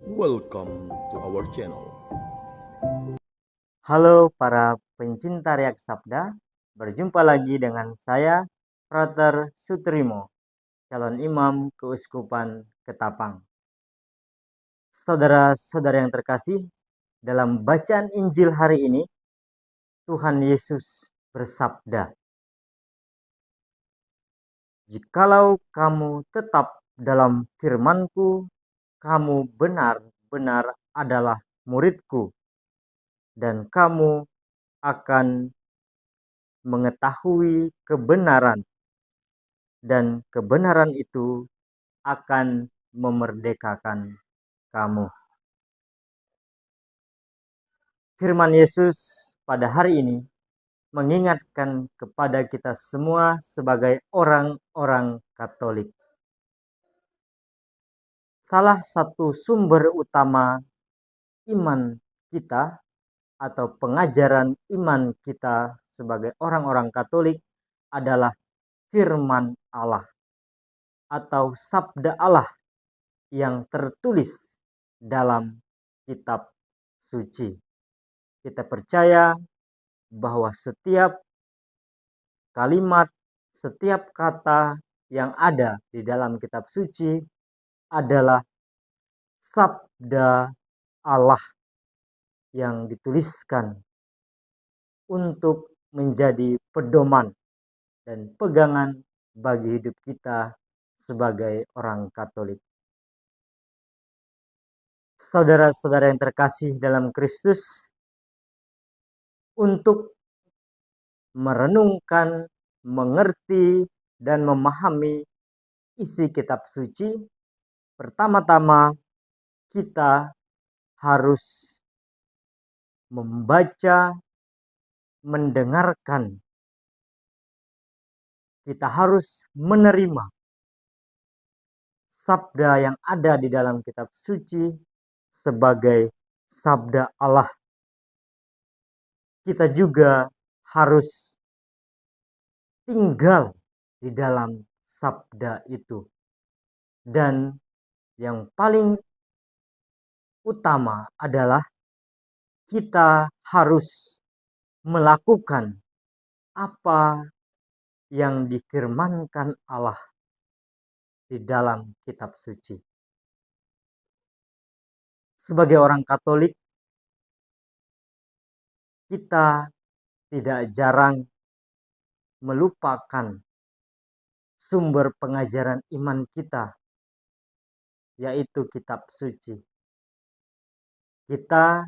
Welcome to our channel. Halo para pencinta Riak Sabda, berjumpa lagi dengan saya, Frater Sutrimo, calon imam Keuskupan Ketapang. Saudara-saudara yang terkasih, dalam bacaan Injil hari ini, Tuhan Yesus bersabda, "Jikalau kamu tetap dalam firman-Ku, kamu benar-benar adalah murid-Ku, dan kamu akan mengetahui kebenaran, dan kebenaran itu akan memerdekakan kamu." Firman Yesus pada hari ini mengingatkan kepada kita semua sebagai orang-orang Katolik. Salah satu sumber utama iman kita atau pengajaran iman kita sebagai orang-orang Katolik adalah firman Allah atau sabda Allah yang tertulis dalam kitab suci. Kita percaya bahwa setiap kalimat, setiap kata yang ada di dalam kitab suci adalah sabda Allah yang dituliskan untuk menjadi pedoman dan pegangan bagi hidup kita sebagai orang Katolik. Saudara-saudara yang terkasih dalam Kristus, untuk merenungkan, mengerti, dan memahami isi kitab suci, pertama-tama kita harus membaca, mendengarkan. Kita harus menerima sabda yang ada di dalam kitab suci sebagai sabda Allah. Kita juga harus tinggal di dalam sabda itu. Dan yang paling utama adalah kita harus melakukan apa yang difirmankan Allah di dalam kitab suci. Sebagai orang Katolik, kita tidak jarang melupakan sumber pengajaran iman kita, yaitu kitab suci. Kita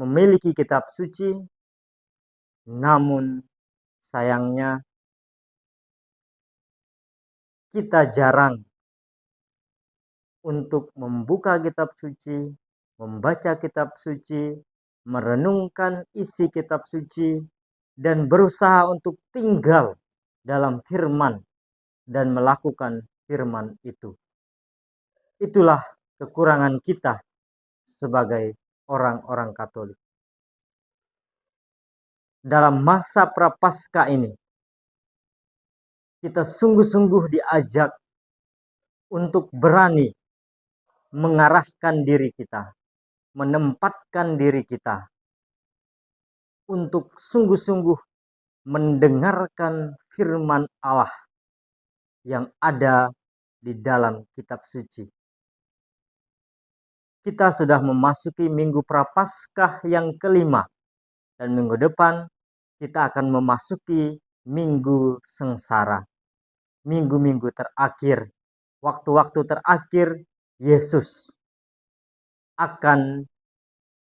memiliki kitab suci, namun sayangnya kita jarang untuk membuka kitab suci, membaca kitab suci, merenungkan isi kitab suci, dan berusaha untuk tinggal dalam firman dan melakukan firman itu. Itulah kekurangan kita sebagai orang-orang Katolik. Dalam masa Prapaskah ini, kita sungguh-sungguh diajak untuk berani mengarahkan diri kita, menempatkan diri kita untuk sungguh-sungguh mendengarkan firman Allah yang ada di dalam kitab suci. Kita sudah memasuki minggu Prapaskah yang kelima, dan minggu depan kita akan memasuki minggu sengsara, minggu-minggu terakhir, waktu-waktu terakhir Yesus akan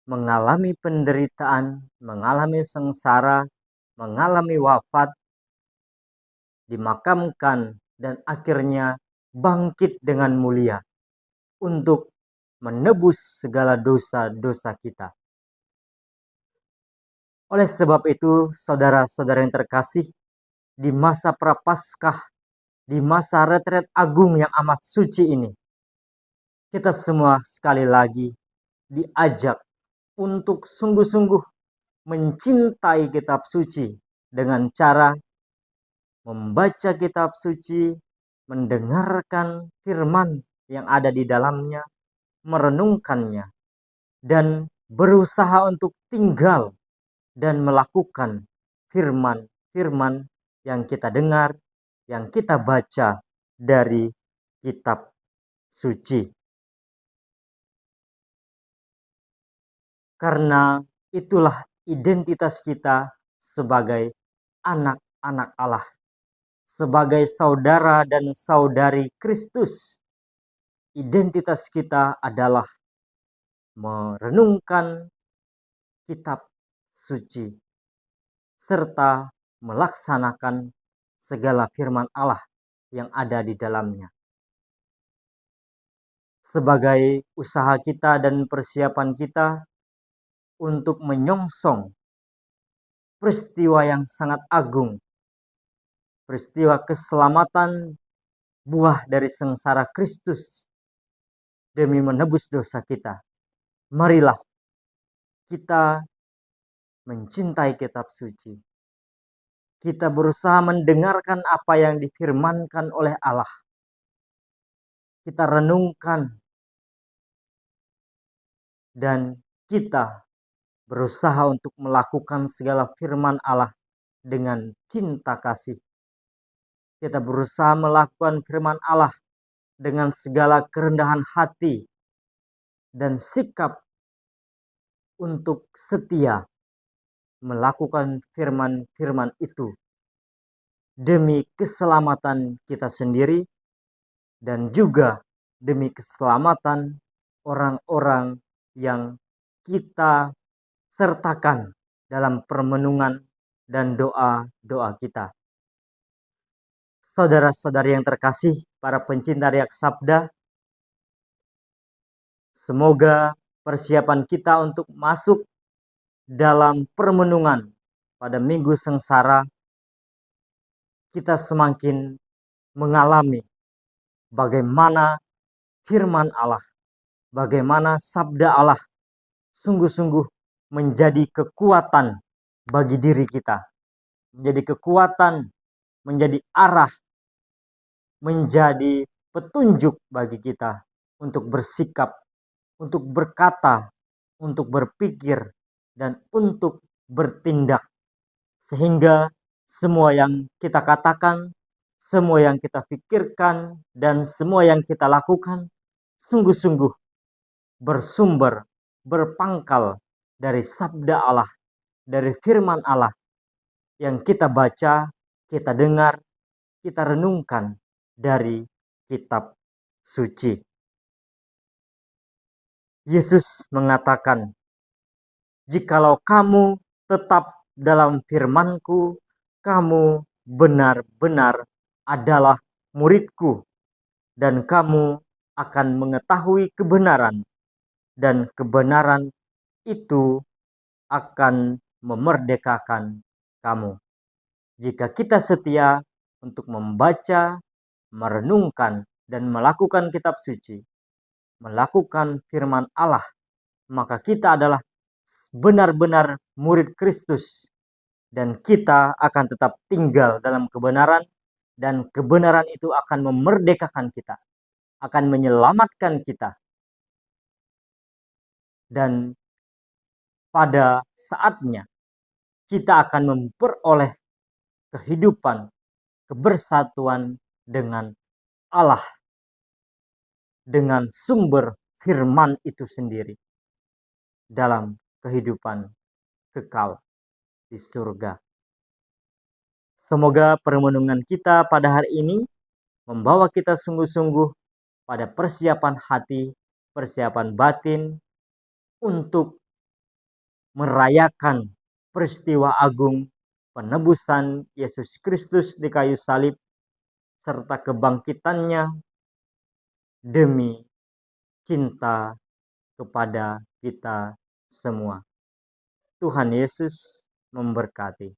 mengalami penderitaan, mengalami sengsara, mengalami wafat, dimakamkan, dan akhirnya bangkit dengan mulia untuk menebus segala dosa-dosa kita. Oleh sebab itu, saudara-saudara yang terkasih, di masa Prapaskah, di masa retret agung yang amat suci ini, kita semua sekali lagi diajak untuk sungguh-sungguh mencintai kitab suci dengan cara membaca kitab suci, mendengarkan firman yang ada di dalamnya, merenungkannya, dan berusaha untuk tinggal dan melakukan firman-firman yang kita dengar, yang kita baca dari kitab suci. Karena itulah identitas kita sebagai anak-anak Allah, sebagai saudara dan saudari Kristus. Identitas kita adalah merenungkan kitab suci serta melaksanakan segala firman Allah yang ada di dalamnya. Sebagai usaha kita dan persiapan kita untuk menyongsong peristiwa yang sangat agung, peristiwa keselamatan buah dari sengsara Kristus demi menebus dosa kita. Marilah kita mencintai kitab suci. Kita berusaha mendengarkan apa yang difirmankan oleh Allah. Kita renungkan dan kita berusaha untuk melakukan segala firman Allah dengan cinta kasih. Kita berusaha melakukan firman Allah dengan segala kerendahan hati dan sikap untuk setia melakukan firman-firman itu demi keselamatan kita sendiri dan juga demi keselamatan orang-orang yang kita sertakan dalam permenungan dan doa-doa kita. Saudara-saudari yang terkasih, para pencinta Riak Sabda, semoga persiapan kita untuk masuk dalam permenungan pada Minggu Sengsara, kita semakin mengalami bagaimana firman Allah, bagaimana sabda Allah sungguh-sungguh menjadi kekuatan bagi diri kita, menjadi kekuatan, menjadi arah, menjadi petunjuk bagi kita untuk bersikap, untuk berkata, untuk berpikir, dan untuk bertindak. Sehingga semua yang kita katakan, semua yang kita pikirkan, dan semua yang kita lakukan sungguh-sungguh bersumber, berpangkal dari sabda Allah, dari firman Allah yang kita baca, kita dengar, kita renungkan dari kitab suci. Yesus mengatakan, "Jikalau kamu tetap dalam firman-Ku, kamu benar-benar adalah murid-Ku, dan kamu akan mengetahui kebenaran, dan kebenaran itu akan memerdekakan kamu." Jika kita setia untuk membaca, merenungkan, dan melakukan kitab suci, melakukan firman Allah, maka kita adalah benar-benar murid Kristus, dan kita akan tetap tinggal dalam kebenaran, dan kebenaran itu akan memerdekakan kita, akan menyelamatkan kita, dan pada saatnya kita akan memperoleh kehidupan, kebersatuan dengan Allah, dengan sumber firman itu sendiri dalam kehidupan kekal di surga. Semoga permenungan kita pada hari ini membawa kita sungguh-sungguh pada persiapan hati, persiapan batin untuk merayakan peristiwa agung penebusan Yesus Kristus di kayu salib serta kebangkitannya demi cinta kepada kita semua. Tuhan Yesus memberkati.